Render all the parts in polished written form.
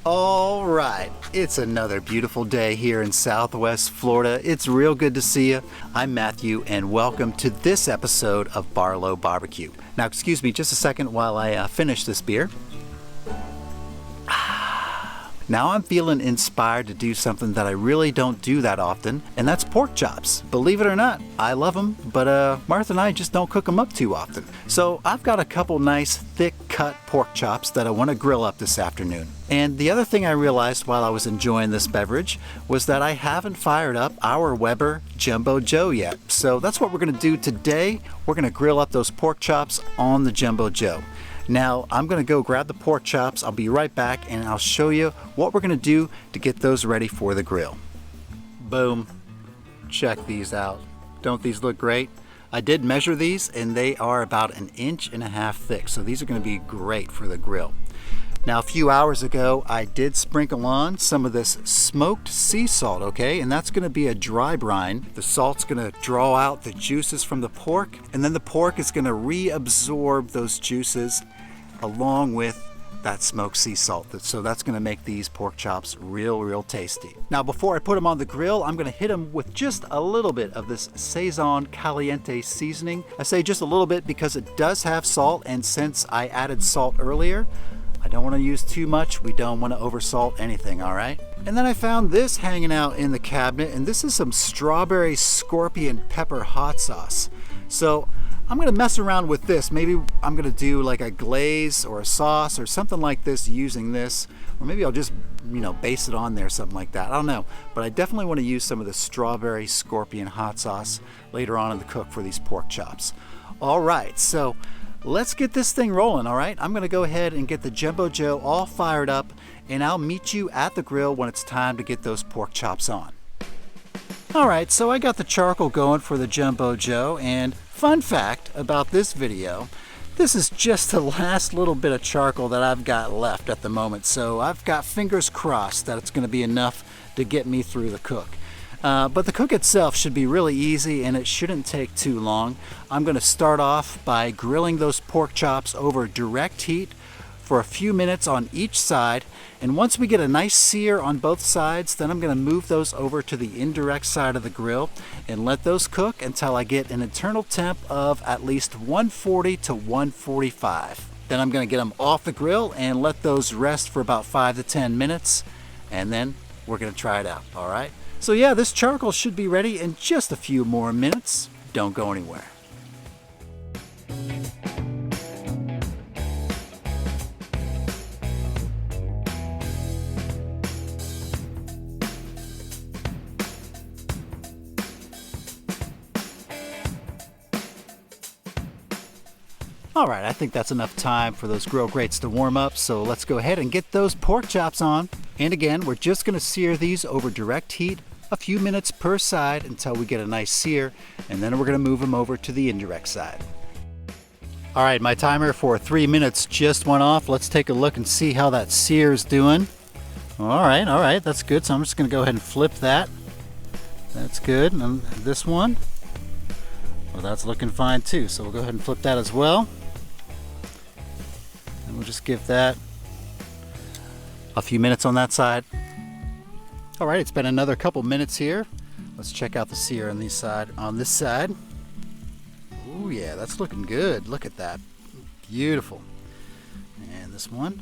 All right, it's another beautiful day here in Southwest Florida. It's real good to see you. I'm Matthew, and welcome to this episode of Barlow BBQ. Now, excuse me just a second while I finish this beer. Now I'm feeling inspired to do something that I really don't do that often, and that's pork chops. Believe it or not, I love them, but Martha and I just don't cook them up too often. So I've got a couple nice thick cut pork chops that I want to grill up this afternoon. And the other thing I realized while I was enjoying this beverage was that I haven't fired up our Weber Jumbo Joe yet. So that's what we're going to do today. We're going to grill up those pork chops on the Jumbo Joe. Now, I'm going to go grab the pork chops. I'll be right back and I'll show you what we're going to do to get those ready for the grill. Boom. Check these out. Don't these look great? I did measure these and they are about 1.5 inches thick. So these are going to be great for the grill. Now, a few hours ago, I did sprinkle on some of this smoked sea salt, okay? And that's going to be a dry brine. The salt's going to draw out the juices from the pork, and then the pork is going to reabsorb those juices along with that smoked sea salt. So that's going to make these pork chops real tasty. Now, before I put them on the grill, I'm going to hit them with just a little bit of this Sazon Caliente seasoning. I say just a little bit because it does have salt, and since I added salt earlier, I don't want to use too much. We don't want to oversalt anything, all right? And then I found this hanging out in the cabinet, and this is some strawberry scorpion pepper hot sauce. So I'm going to mess around with this. Maybe I'm going to do like a glaze or a sauce or something like this using this. Or maybe I'll just, base it on there, something like that. I don't know. But I definitely want to use some of the strawberry scorpion hot sauce later on in the cook for these pork chops. All right, so let's get this thing rolling, all right? I'm gonna go ahead and get the Jumbo Joe all fired up, and I'll meet you at the grill when it's time to get those pork chops on. All right, so I got the charcoal going for the Jumbo Joe, and fun fact about this video, this is just the last little bit of charcoal that I've got left at the moment, so I've got fingers crossed that it's gonna be enough to get me through the cook. But the cook itself should be really easy and it shouldn't take too long. I'm going to start off by grilling those pork chops over direct heat for a few minutes on each side. And once we get a nice sear on both sides, then I'm going to move those over to the indirect side of the grill and let those cook until I get an internal temp of at least 140 to 145. Then I'm going to get them off the grill and let those rest for about 5 to 10 minutes. And then we're going to try it out, all right? So yeah, this charcoal should be ready in just a few more minutes. Don't go anywhere. All right, I think that's enough time for those grill grates to warm up, so let's go ahead and get those pork chops on. And again, we're just gonna sear these over direct heat, a few minutes per side until we get a nice sear, and then we're gonna move them over to the indirect side. All right, my timer for 3 minutes just went off. Let's take a look and see how that sear is doing. All right, that's good. So I'm just gonna go ahead and flip that. That's good. And this one, well, that's looking fine too. So we'll go ahead and flip that as well. And we'll just give that a few minutes on that side. All right, it's been another couple minutes here. Let's check out the sear on this side. Oh yeah, that's looking good. Look at that. Beautiful. And this one.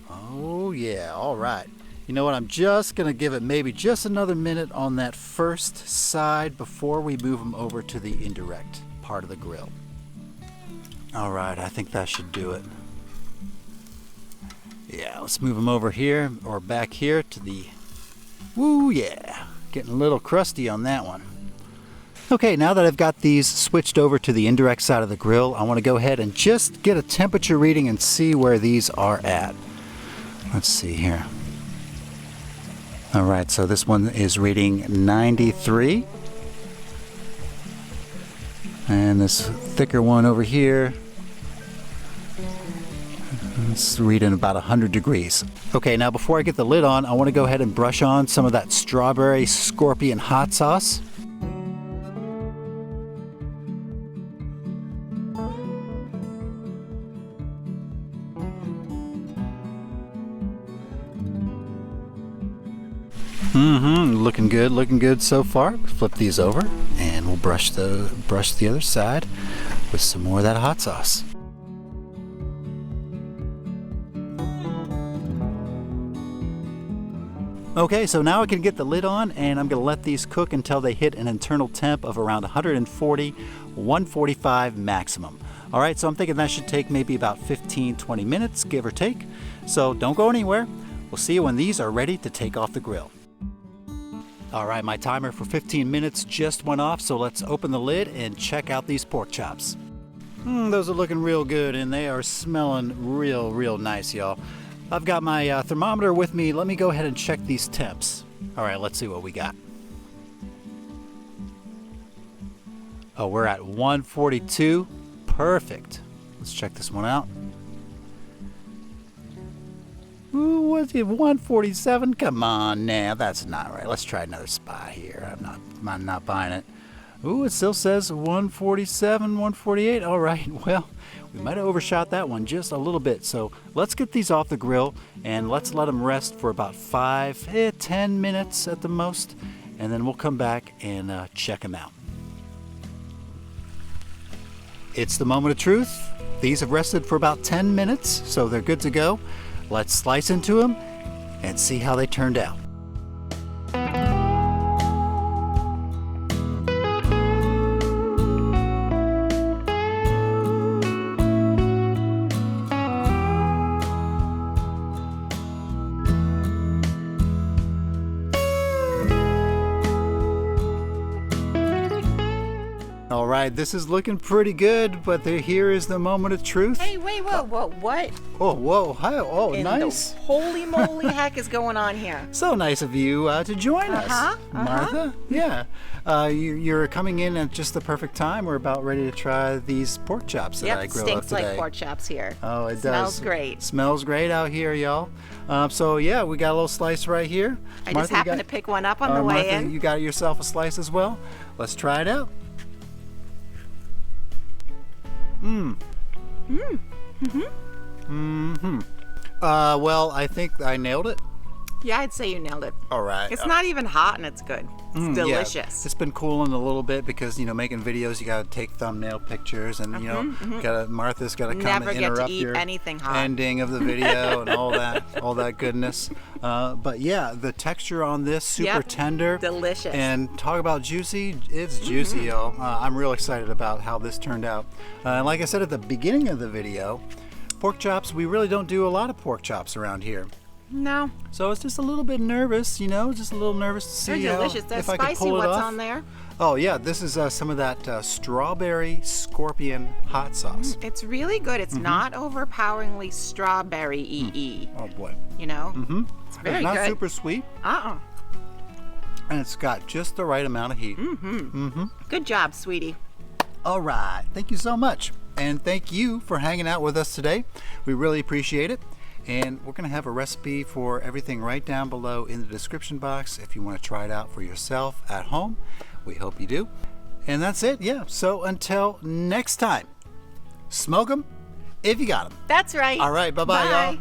Oh yeah, all right. You know what, I'm just gonna give it maybe just another minute on that first side before we move them over to the indirect part of the grill. All right, I think that should do it. Yeah, let's move them over here or back here to the, woo yeah, getting a little crusty on that one. Okay, now that I've got these switched over to the indirect side of the grill, I want to go ahead and just get a temperature reading and see where these are at. Let's see here. All right, so this one is reading 93. And this thicker one over here, it's reading about 100 degrees. Okay, now before I get the lid on, I want to go ahead and brush on some of that strawberry scorpion hot sauce. Looking good so far. Flip these over and we'll brush the other side with some more of that hot sauce. Okay, so now I can get the lid on and I'm gonna let these cook until they hit an internal temp of around 140, 145 maximum. All right, so I'm thinking that should take maybe about 15-20 minutes, give or take. So don't go anywhere. We'll see you when these are ready to take off the grill. All right, my timer for 15 minutes just went off, so let's open the lid and check out these pork chops. Those are looking real good and they are smelling real nice, y'all. I've got my thermometer with me. Let me go ahead and check these temps. All right, let's see what we got. Oh, we're at 142. Perfect. Let's check this one out. Ooh, what's it, 147? Come on now, that's not right. Let's try another spot here. I'm not buying it. Ooh, it still says 147, 148. All right, well, we might have overshot that one just a little bit. So let's get these off the grill and let's let them rest for about 10 minutes at the most. And then we'll come back and check them out. It's the moment of truth. These have rested for about 10 minutes, so they're good to go. Let's slice into them and see how they turned out. All right, this is looking pretty good, but here is the moment of truth. Hey, wait, whoa, what? Oh, whoa, hi, oh, In nice. the holy moly heck is going on here? So nice of you to join us, Martha. Yeah, you're coming in at just the perfect time. We're about ready to try these pork chops that I grilled up stinks today. like pork chops here. Oh, it Smells does. great. Smells great out here, y'all. So yeah, we got a little slice right here. I just happened to pick one up on the way Martha, in. You got yourself a slice as well. Let's try it out. Well, I think I nailed it. Yeah, I'd say you nailed it. All right. It's not even hot and it's good. It's delicious. Yeah. It's been cooling a little bit because, making videos, you got to take thumbnail pictures and, Martha's got to come Never and get to interrupt eat your anything hot. ending of the video and all that goodness. But yeah, the texture on this, super tender. Delicious. And talk about juicy, it's juicy, y'all. I'm real excited about how this turned out. Like I said at the beginning of the video, pork chops, we really don't do a lot of pork chops around here. No. So I was just a little bit nervous, just a little nervous to see They're delicious. They're if I could spicy. pull it What's off. on there? Oh yeah, this is some of that strawberry scorpion hot sauce. It's really good. It's not overpoweringly strawberry-y. Oh boy. It's very It's not good. super sweet, and it's got just the right amount of heat. Good job, sweetie. All right, thank you so much. And thank you for hanging out with us today. We really appreciate it. And we're going to have a recipe for everything right down below in the description box if you want to try it out for yourself at home. We hope you do. And that's it, yeah. So until next time, smoke them if you got them. That's right. All right, bye-bye, y'all.